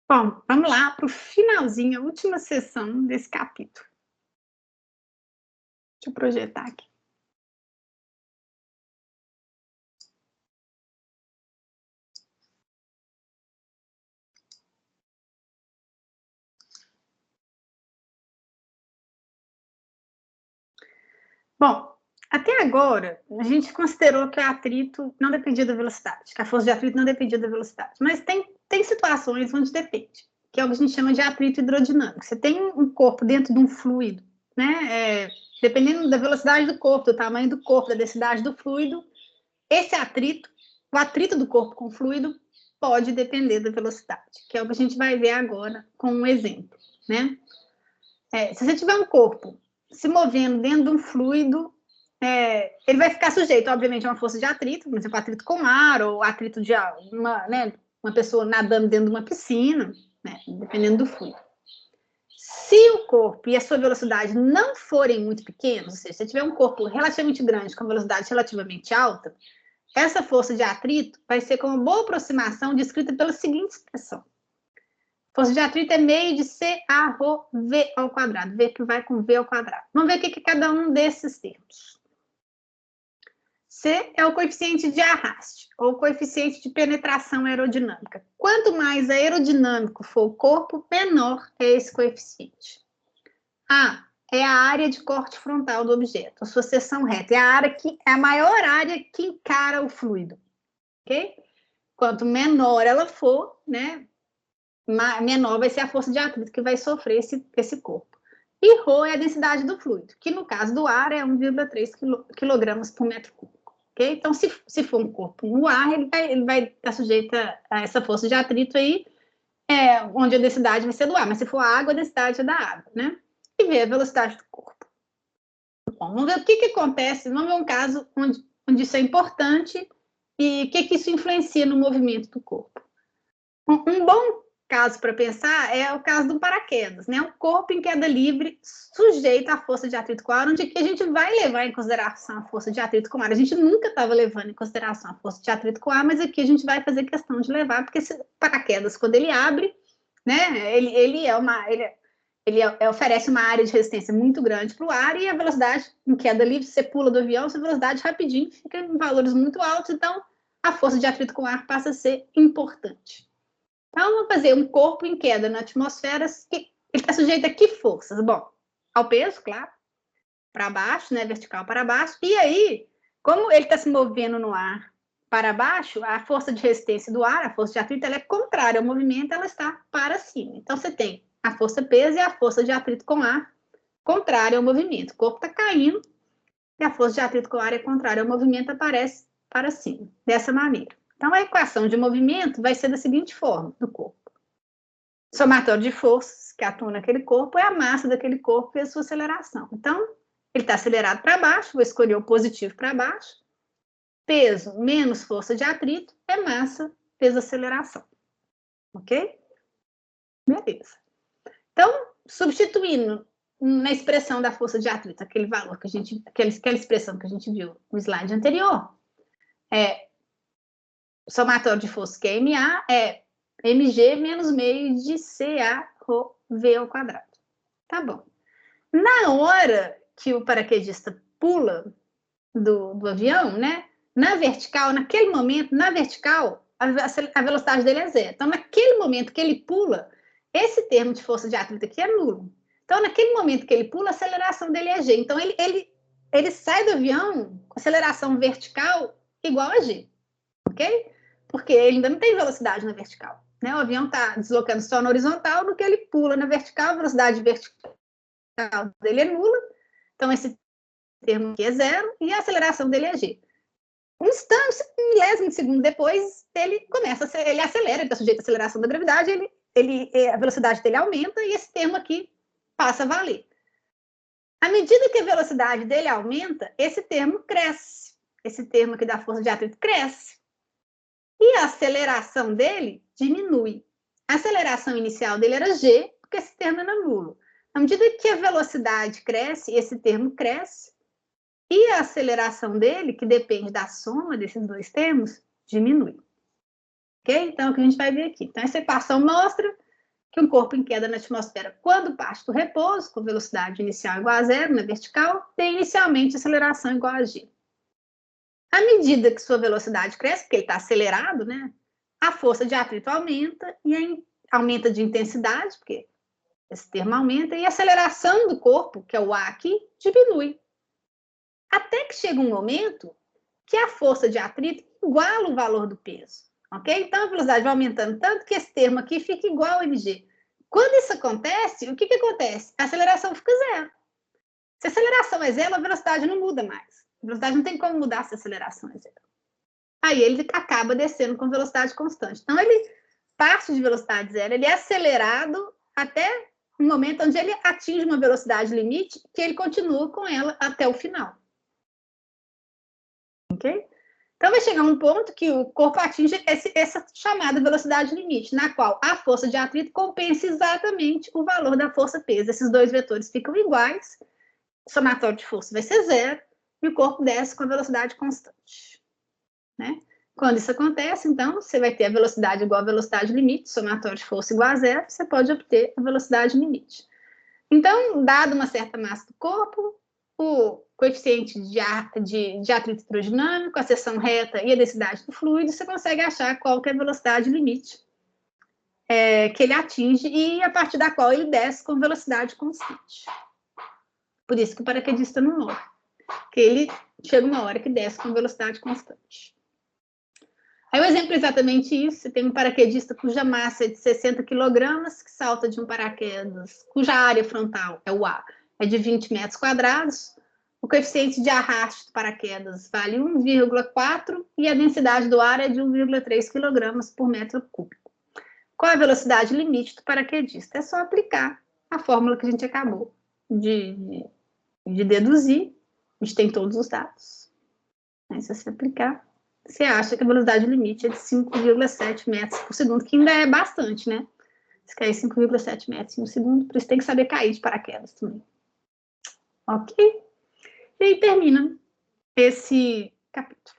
Bom, vamos lá para o finalzinho, a última sessão desse capítulo. Deixa eu projetar aqui. Bom, até agora, a gente considerou que o atrito não dependia da velocidade, que a força de atrito não dependia da velocidade. Mas tem situações onde depende, que é o que a gente chama de atrito hidrodinâmico. Você tem um corpo dentro de um fluido, né? Dependendo da velocidade do corpo, do tamanho do corpo, da densidade do fluido, esse atrito, o atrito do corpo com o fluido, pode depender da velocidade, que é o que a gente vai ver agora com um exemplo, né? Se você tiver um corpo se movendo dentro de um fluido, ele vai ficar sujeito, obviamente, a uma força de atrito, por exemplo, atrito com ar, ou atrito de uma pessoa nadando dentro de uma piscina, né, dependendo do fluido. Se o corpo e a sua velocidade não forem muito pequenos, ou seja, se você tiver um corpo relativamente grande com velocidade relativamente alta, essa força de atrito vai ser com uma boa aproximação descrita pela seguinte expressão. Força de atrito é meio de CA/V ao quadrado. V que vai com V ao quadrado. Vamos ver o que é cada um desses termos. C é o coeficiente de arraste, ou coeficiente de penetração aerodinâmica. Quanto mais aerodinâmico for o corpo, menor é esse coeficiente. A é a área de corte frontal do objeto, a sua seção reta. É a maior área que encara o fluido. Ok? Quanto menor ela for, né, menor vai ser a força de atrito que vai sofrer esse corpo. E ρ é a densidade do fluido, que no caso do ar é 1,3 kg por metro cúbico. Okay? Então, se for um corpo no ar, ele vai estar sujeito a essa força de atrito aí, onde a densidade vai ser do ar, mas se for água, a densidade é da água, né? E ver a velocidade do corpo. Bom, vamos ver o que acontece, vamos ver um caso onde isso é importante e o que isso influencia no movimento do corpo. Um bom caso para pensar é o caso do paraquedas, né? Um corpo em queda livre sujeito à força de atrito com ar, onde aqui a gente vai levar em consideração a força de atrito com ar. A gente nunca estava levando em consideração a força de atrito com ar, mas aqui a gente vai fazer questão de levar, porque esse paraquedas, quando ele abre, né? Ele oferece uma área de resistência muito grande para o ar e a velocidade em queda livre, você pula do avião, essa velocidade rapidinho fica em valores muito altos, então a força de atrito com ar passa a ser importante. Então, vamos fazer um corpo em queda na atmosfera, que ele está sujeito a que forças? Bom, ao peso, claro, para baixo, né, vertical para baixo, e aí, como ele está se movendo no ar para baixo, a força de resistência do ar, a força de atrito, ela é contrária ao movimento, ela está para cima. Então, você tem a força peso e a força de atrito com ar contrária ao movimento. O corpo está caindo e a força de atrito com ar é contrária ao movimento, aparece para cima, dessa maneira. Então, a equação de movimento vai ser da seguinte forma, do corpo. Somatório de forças que atuam naquele corpo é a massa daquele corpo e a sua aceleração. Então, ele está acelerado para baixo, vou escolher o positivo para baixo. Peso menos força de atrito é massa vezes aceleração. Ok? Beleza. Então, substituindo na expressão da força de atrito, aquele valor que a gente, aquela expressão que a gente viu no slide anterior, somatório de força que é MA é mg menos meio de CA/V ao quadrado. Tá bom. Na hora que o paraquedista pula do avião, né? Na vertical, naquele momento, na vertical, a velocidade dele é zero. Então, naquele momento que ele pula, esse termo de força de atrito aqui é nulo. Então, naquele momento que ele pula, a aceleração dele é g. Então, ele sai do avião com aceleração vertical igual a g. Ok? Porque ele ainda não tem velocidade na vertical. Né? O avião está deslocando só na horizontal, no que ele pula na vertical, a velocidade vertical dele é nula. Então, esse termo aqui é zero e a aceleração dele é g. Um instante, um milésimo de segundo depois, ele acelera, ele está sujeito à aceleração da gravidade, a velocidade dele aumenta e esse termo aqui passa a valer. À medida que a velocidade dele aumenta, esse termo cresce. Esse termo aqui da força de atrito cresce. E a aceleração dele diminui. A aceleração inicial dele era g, porque esse termo era nulo. À medida que a velocidade cresce, esse termo cresce, e a aceleração dele, que depende da soma desses dois termos, diminui. Ok? Então, é o que a gente vai ver aqui. Então, essa equação mostra que um corpo em queda na atmosfera, quando parte do repouso, com velocidade inicial igual a zero na vertical, tem inicialmente aceleração igual a g. À medida que sua velocidade cresce, porque ele está acelerado, né? A força de atrito aumenta e aumenta de intensidade, porque esse termo aumenta, e a aceleração do corpo, que é o A aqui, diminui. Até que chega um momento que a força de atrito iguala o valor do peso, ok? Então, a velocidade vai aumentando tanto que esse termo aqui fica igual ao mg. Quando isso acontece, o que acontece? A aceleração fica zero. Se a aceleração é zero, a velocidade não muda mais. A velocidade não tem como mudar se a aceleração é zero. Aí ele acaba descendo com velocidade constante. Então, ele parte de velocidade zero, ele é acelerado até o momento onde ele atinge uma velocidade limite, que ele continua com ela até o final. Ok? Então, vai chegar um ponto que o corpo atinge essa chamada velocidade limite, na qual a força de atrito compensa exatamente o valor da força-peso. Esses dois vetores ficam iguais, o somatório de força vai ser zero, e o corpo desce com a velocidade constante. Né? Quando isso acontece, então, você vai ter a velocidade igual à velocidade limite, somatório de força igual a zero, você pode obter a velocidade limite. Então, dado uma certa massa do corpo, o coeficiente de atrito hidrodinâmico, a seção reta e a densidade do fluido, você consegue achar qual que é a velocidade limite que ele atinge e a partir da qual ele desce com velocidade constante. Por isso que o paraquedista não morre, porque ele chega uma hora que desce com velocidade constante. Aí o exemplo é exatamente isso. Você tem um paraquedista cuja massa é de 60 kg, que salta de um paraquedas, cuja área frontal, é o A, é de 20 metros quadrados. O coeficiente de arraste do paraquedas vale 1,4 e a densidade do ar é de 1,3 kg por metro cúbico. Qual a velocidade limite do paraquedista? É só aplicar a fórmula que a gente acabou de deduzir. A gente tem todos os dados. Aí, se você aplicar, você acha que a velocidade limite é de 5,7 metros por segundo, que ainda é bastante, né? Se cair 5,7 metros em um segundo, por isso tem que saber cair de paraquedas também. Ok? E aí termina esse capítulo.